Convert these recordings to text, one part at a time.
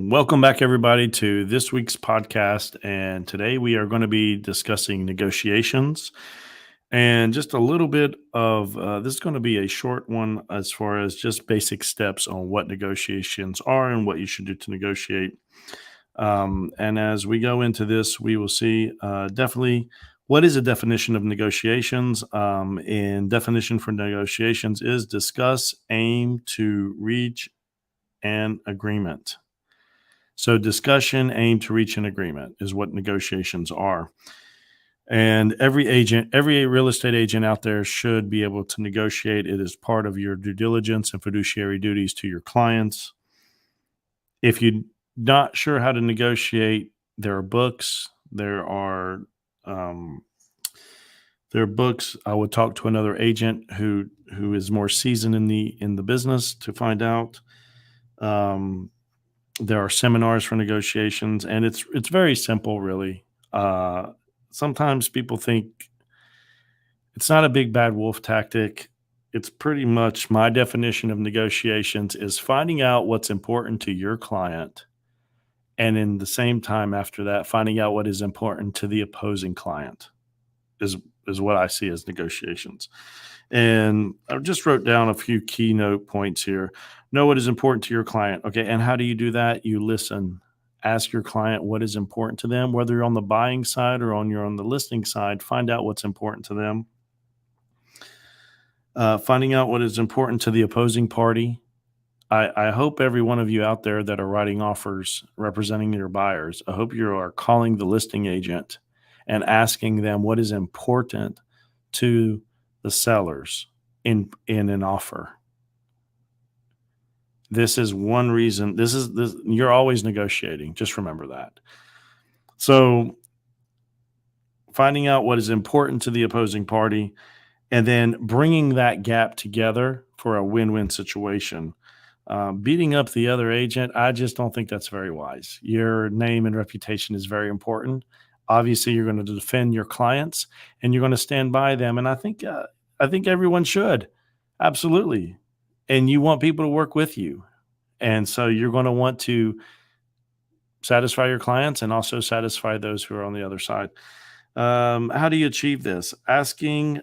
Welcome back, everybody, to this week's podcast. And today we are going to be discussing negotiations and just a little bit of this is going to be a short one as far as just basic steps on what negotiations are and what you should do to negotiate. And as we go into this, we will see definitely what is a definition of negotiations. And definition for negotiations is discuss, aim to reach an agreement. So discussion aimed to reach an agreement is what negotiations are. And every real estate agent out there should be able to negotiate. It is part of your due diligence and fiduciary duties to your clients. If you're not sure how to negotiate, there are books. Um, there are books. I would talk to another agent who is more seasoned in the business to find out. There are seminars for negotiations, and it's very simple, really. Sometimes people think it's not a big bad wolf tactic. It's pretty much my definition of negotiations is finding out what's important to your client, and in the same time after that, finding out what is important to the opposing client is is what I see as negotiations. And I just wrote down a few keynote points here. Know what is important to your client. Okay. And how do you do that? You listen. Ask your client what is important to them, whether you're on the buying side or on the listing side. Find out what's important to them. Finding out what is important to the opposing party. I hope every one of you out there that are writing offers representing your buyers, I hope you are calling the listing agent and asking them what is important to the sellers in an offer. This is one reason. This you're always negotiating. Just remember that. So finding out what is important to the opposing party and then bringing that gap together for a win-win situation. Beating up the other agent, I just don't think that's very wise. Your name and reputation is very important. Obviously, you're going to defend your clients and you're going to stand by them. And I think everyone should, absolutely. And you want people to work with you, and so you're going to want to satisfy your clients and also satisfy those who are on the other side. How do you achieve this? Asking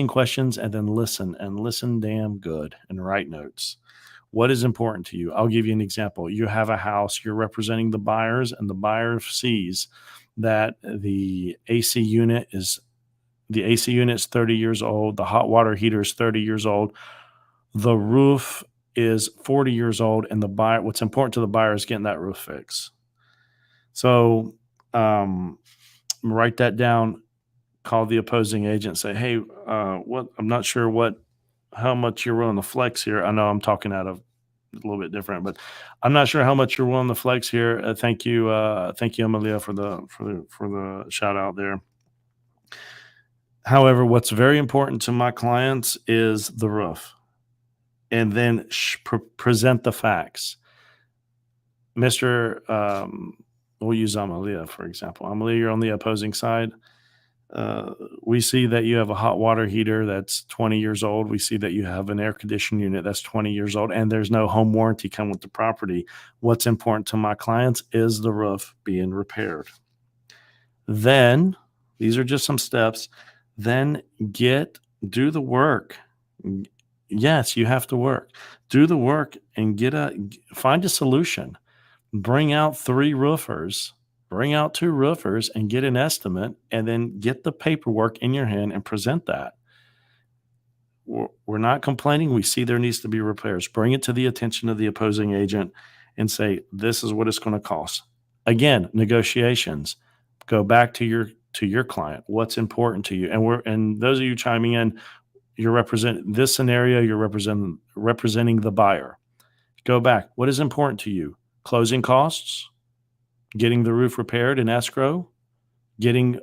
questions and then listen damn good and write notes. What is important to you? I'll give you an example. You have a house, you're representing the buyers, and the buyer sees that the AC unit is 30 years old, the hot water heater is 30 years old, the roof is 40 years old, and what's important to the buyer is getting that roof fixed. So write that down. Call the opposing agent. Say, hey, I'm not sure how much you're willing to flex here. I know I'm talking out of a little bit different, but I'm not sure how much you're willing to flex here. Thank you, Amelia, for the shout out there. However, what's very important to my clients is the roof, and then present the facts. We'll use Amelia, for example. Amelia, you're on the opposing side. We see that you have a hot water heater that's 20 years old. We see that you have an air conditioning unit that's 20 years old, and there's no home warranty come with the property. What's important to my clients is the roof being repaired. Then, these are just some steps. Then do the work. Yes, you have to work. Do the work and find a solution. Bring out 3 roofers. Bring out 2 roofers and get an estimate, and then get the paperwork in your hand and present that. We're not complaining. We see there needs to be repairs. Bring it to the attention of the opposing agent and say, this is what it's going to cost. Again, negotiations. Go back to your client. What's important to you? And those of you chiming in, you're representing this scenario. You're representing the buyer. Go back. What is important to you? Closing costs, getting the roof repaired in escrow, getting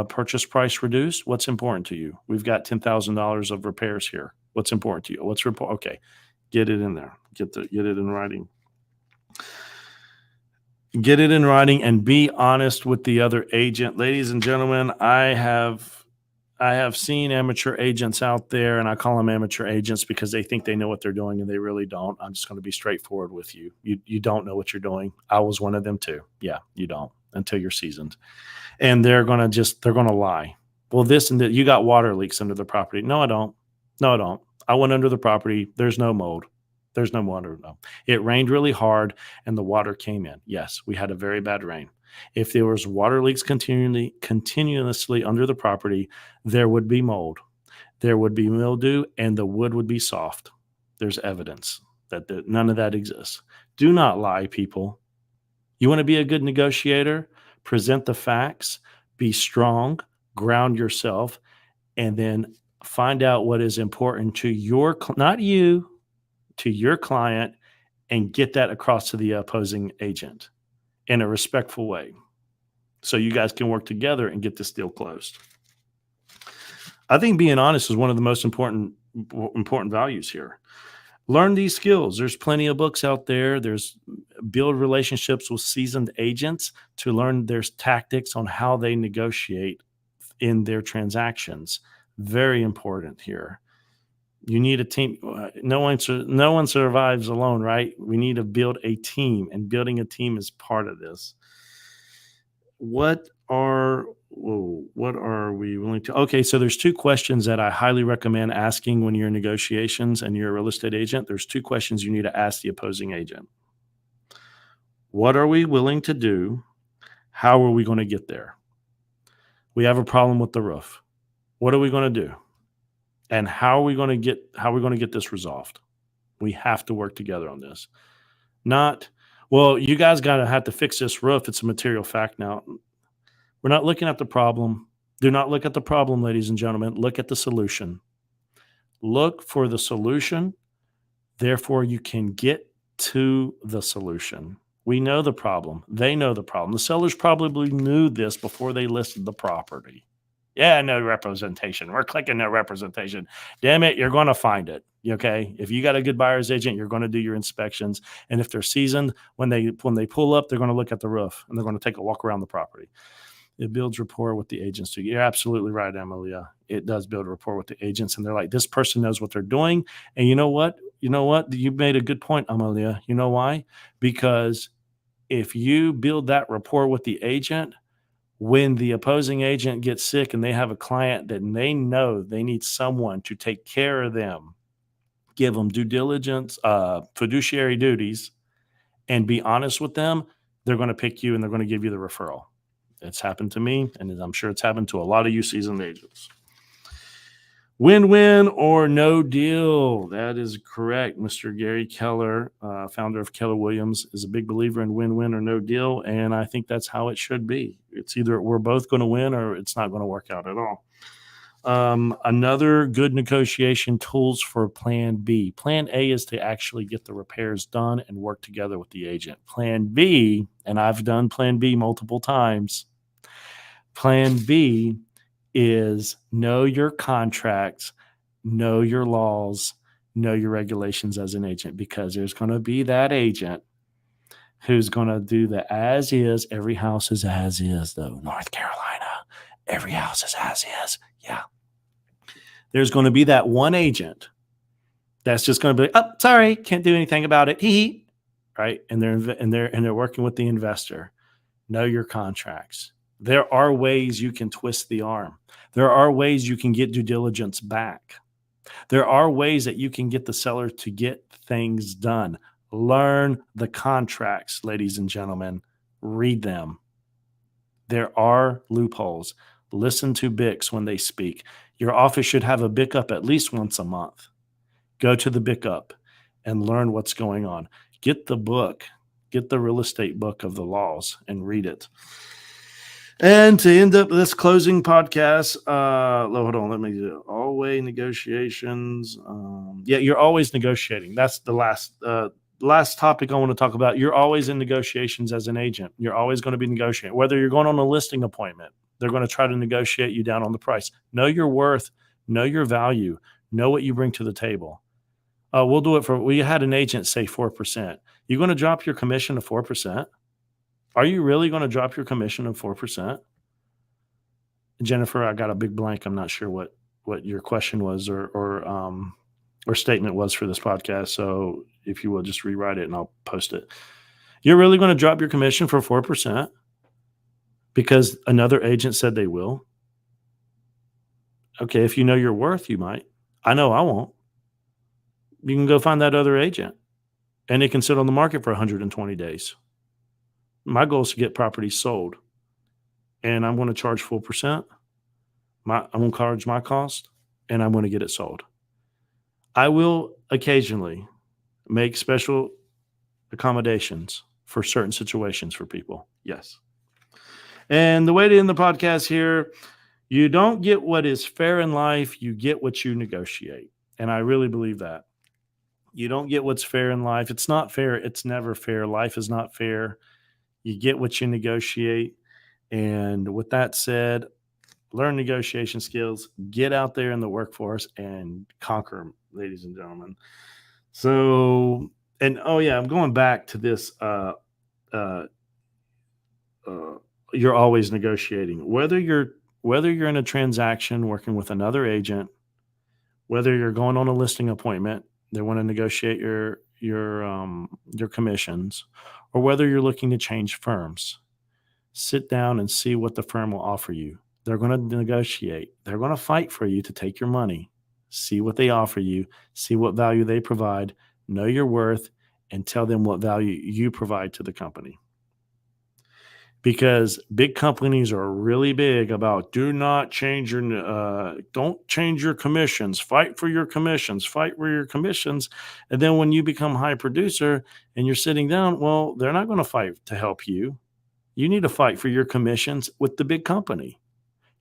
purchase price reduced. What's important to you? We've got $10,000 of repairs here. What's important to you? Okay, get it in there. Get it in writing. Get it in writing and be honest with the other agent. Ladies and gentlemen, I I have seen amateur agents out there, and I call them amateur agents because they think they know what they're doing and they really don't. I'm just going to be straightforward with you. You don't know what you're doing. I was one of them too. Yeah, you don't until you're seasoned. And they're going to lie. Well, this and that, you got water leaks under the property. No, I don't. No, I don't. I went under the property. There's no mold. There's no water. No. It rained really hard and the water came in. Yes, we had a very bad rain. If there was water leaks continuously under the property, there would be mold, there would be mildew, and the wood would be soft. There's evidence that none of that exists. Do not lie, people. You want to be a good negotiator? Present the facts, be strong, ground yourself, and then find out what is important to not you, to your client, and get that across to the opposing agent in a respectful way so you guys can work together and get this deal closed. I think being honest is one of the most important values here. Learn these skills. There's plenty of books out there. There's build relationships with seasoned agents to learn their tactics on how they negotiate in their transactions. Very important here. You need a team. No one survives alone, right? We need to build a team, and building a team is part of this. What are we willing to? Okay, so there's 2 questions that I highly recommend asking when you're in negotiations and you're a real estate agent. There's 2 questions you need to ask the opposing agent. What are we willing to do? How are we going to get there? We have a problem with the roof. What are we going to do? And how are we going to get this resolved? We have to work together on this. Not, well, you guys have to fix this roof. It's a material fact now. We're not looking at the problem. Do not look at the problem, ladies and gentlemen. Look at the solution. Look for the solution. Therefore, you can get to the solution. We know the problem. They know the problem. The sellers probably knew this before they listed the property. Yeah, no representation. We're clicking no representation. Damn it, you're going to find it. Okay. If you got a good buyer's agent, you're going to do your inspections. And if they're seasoned, when they pull up, they're going to look at the roof and they're going to take a walk around the property. It builds rapport with the agents too. You're absolutely right, Emilia. It does build rapport with the agents. And they're like, this person knows what they're doing. And you know what? You made a good point, Emilia. You know why? Because if you build that rapport with the agent, when the opposing agent gets sick and they have a client that they know they need someone to take care of them, give them due diligence, fiduciary duties, and be honest with them, they're going to pick you and they're going to give you the referral. It's happened to me, and I'm sure it's happened to a lot of you seasoned agents. Win-win or no deal. That is correct. Mr. Gary Keller, founder of Keller Williams, is a big believer in win-win or no deal, and I think that's how it should be. It's either we're both going to win or it's not going to work out at all. Another good negotiation tools for Plan B. Plan A is to actually get the repairs done and work together with the agent. Plan B, and I've done Plan B multiple times. Plan B is know your contracts, know your laws, know your regulations as an agent, because there's going to be that agent who's going to do the as is. Every house is as is, though. North Carolina, every house is as is. Yeah. There's going to be that one agent that's just going to be, oh, sorry, can't do anything about it. Hee. Right? And they're working with the investor. Know your contracts. There are ways you can twist the arm. There are ways you can get due diligence back. There are ways that you can get the seller to get things done. Learn the contracts, ladies and gentlemen. Read them. There are loopholes. Listen to BICs when they speak. Your office should have a BIC up at least once a month. Go to the BIC up and learn what's going on. Get the book. Get the real estate book of the laws and read it. And to end up this closing podcast, hold on, let me do always negotiations. You're always negotiating. That's the last topic I want to talk about. You're always in negotiations as an agent. You're always going to be negotiating. Whether you're going on a listing appointment, they're going to try to negotiate you down on the price. Know your worth, know your value, know what you bring to the table. We had an agent say 4%. You're going to drop your commission to 4%? Are you really going to drop your commission of 4%? Jennifer, I got a big blank. I'm not sure what your question was or statement was for this podcast. So if you will just rewrite it and I'll post it. You're really going to drop your commission for 4% because another agent said they will? Okay, if you know your worth, you might. I know I won't. You can go find that other agent and it can sit on the market for 120 days. My goal is to get properties sold and I'm going to charge full percent. I'm going to charge my cost and I'm going to get it sold. I will occasionally make special accommodations for certain situations for people. Yes. And the way to end the podcast here, you don't get what is fair in life, you get what you negotiate. And I really believe that. You don't get what's fair in life. It's not fair. It's never fair. Life is not fair. You get what you negotiate. And with that said, learn negotiation skills, get out there in the workforce and conquer them, ladies and gentlemen. So, and oh yeah, I'm going back to this. You're always negotiating, whether you're in a transaction working with another agent, whether you're going on a listing appointment, they want to negotiate your commissions, or whether you're looking to change firms. Sit down and see what the firm will offer you. They're going to negotiate. They're going to fight for you to take your money. See what they offer you, see what value they provide, know your worth, and tell them what value you provide to the company. Because big companies are really big about don't change your commissions, fight for your commissions. And then when you become high producer and you're sitting down, well, they're not going to fight to help you. You need to fight for your commissions with the big company.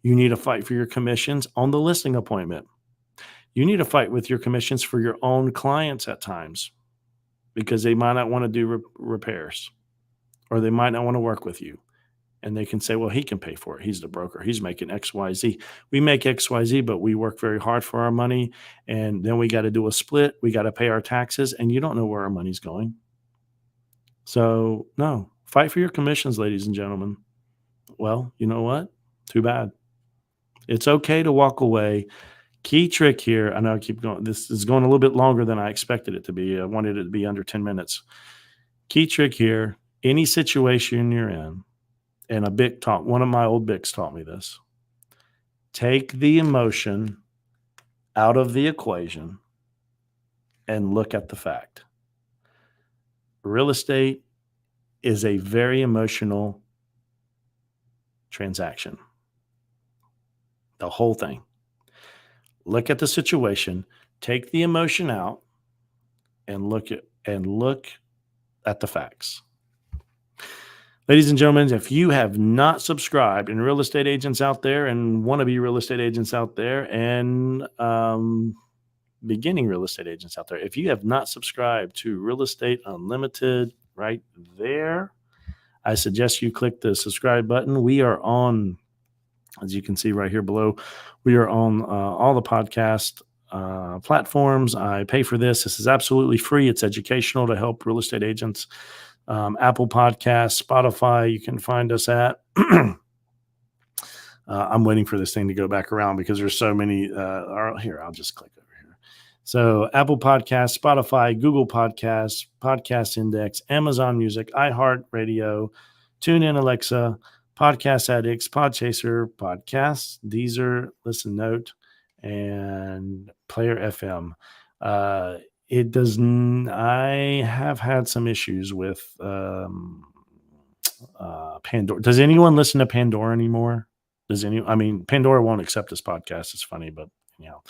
You need to fight for your commissions on the listing appointment. You need to fight with your commissions for your own clients at times because they might not want to do repairs or they might not want to work with you. And they can say, well, he can pay for it. He's the broker. He's making XYZ. We make XYZ, but we work very hard for our money. And then we got to do a split. We got to pay our taxes. And you don't know where our money's going. So, no, fight for your commissions, ladies and gentlemen. Well, you know what? Too bad. It's okay to walk away. Key trick here. I know I keep going. This is going a little bit longer than I expected it to be. I wanted it to be under 10 minutes. Key trick here. Any situation you're in, and one of my old Bics taught me this. Take the emotion out of the equation and look at the fact. Real estate is a very emotional transaction. The whole thing. Look at the situation, take the emotion out, and look at the facts. Ladies and gentlemen, if you have not subscribed, and real estate agents out there and wannabe real estate agents out there and beginning real estate agents out there, if you have not subscribed to Real Estate Unlimited right there, I suggest you click the subscribe button. We are on, as you can see right here below, we are on all the podcast platforms. I pay for this. This is absolutely free. It's educational to help real estate agents. Apple Podcasts, Spotify, you can find us at. I'm waiting for this thing to go back around because there's so many. Here, I'll just click over here. So Apple Podcasts, Spotify, Google Podcasts, Podcast Index, Amazon Music, iHeartRadio, TuneIn, Alexa, Podcast Addicts, Podchaser, Podcasts, Deezer, Listen Note, and Player FM. I have had some issues with Pandora. Does anyone listen to Pandora anymore? Pandora won't accept this podcast. It's funny, but anyhow.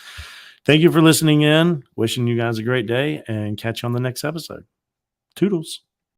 Thank you for listening in. Wishing you guys a great day and catch you on the next episode. Toodles.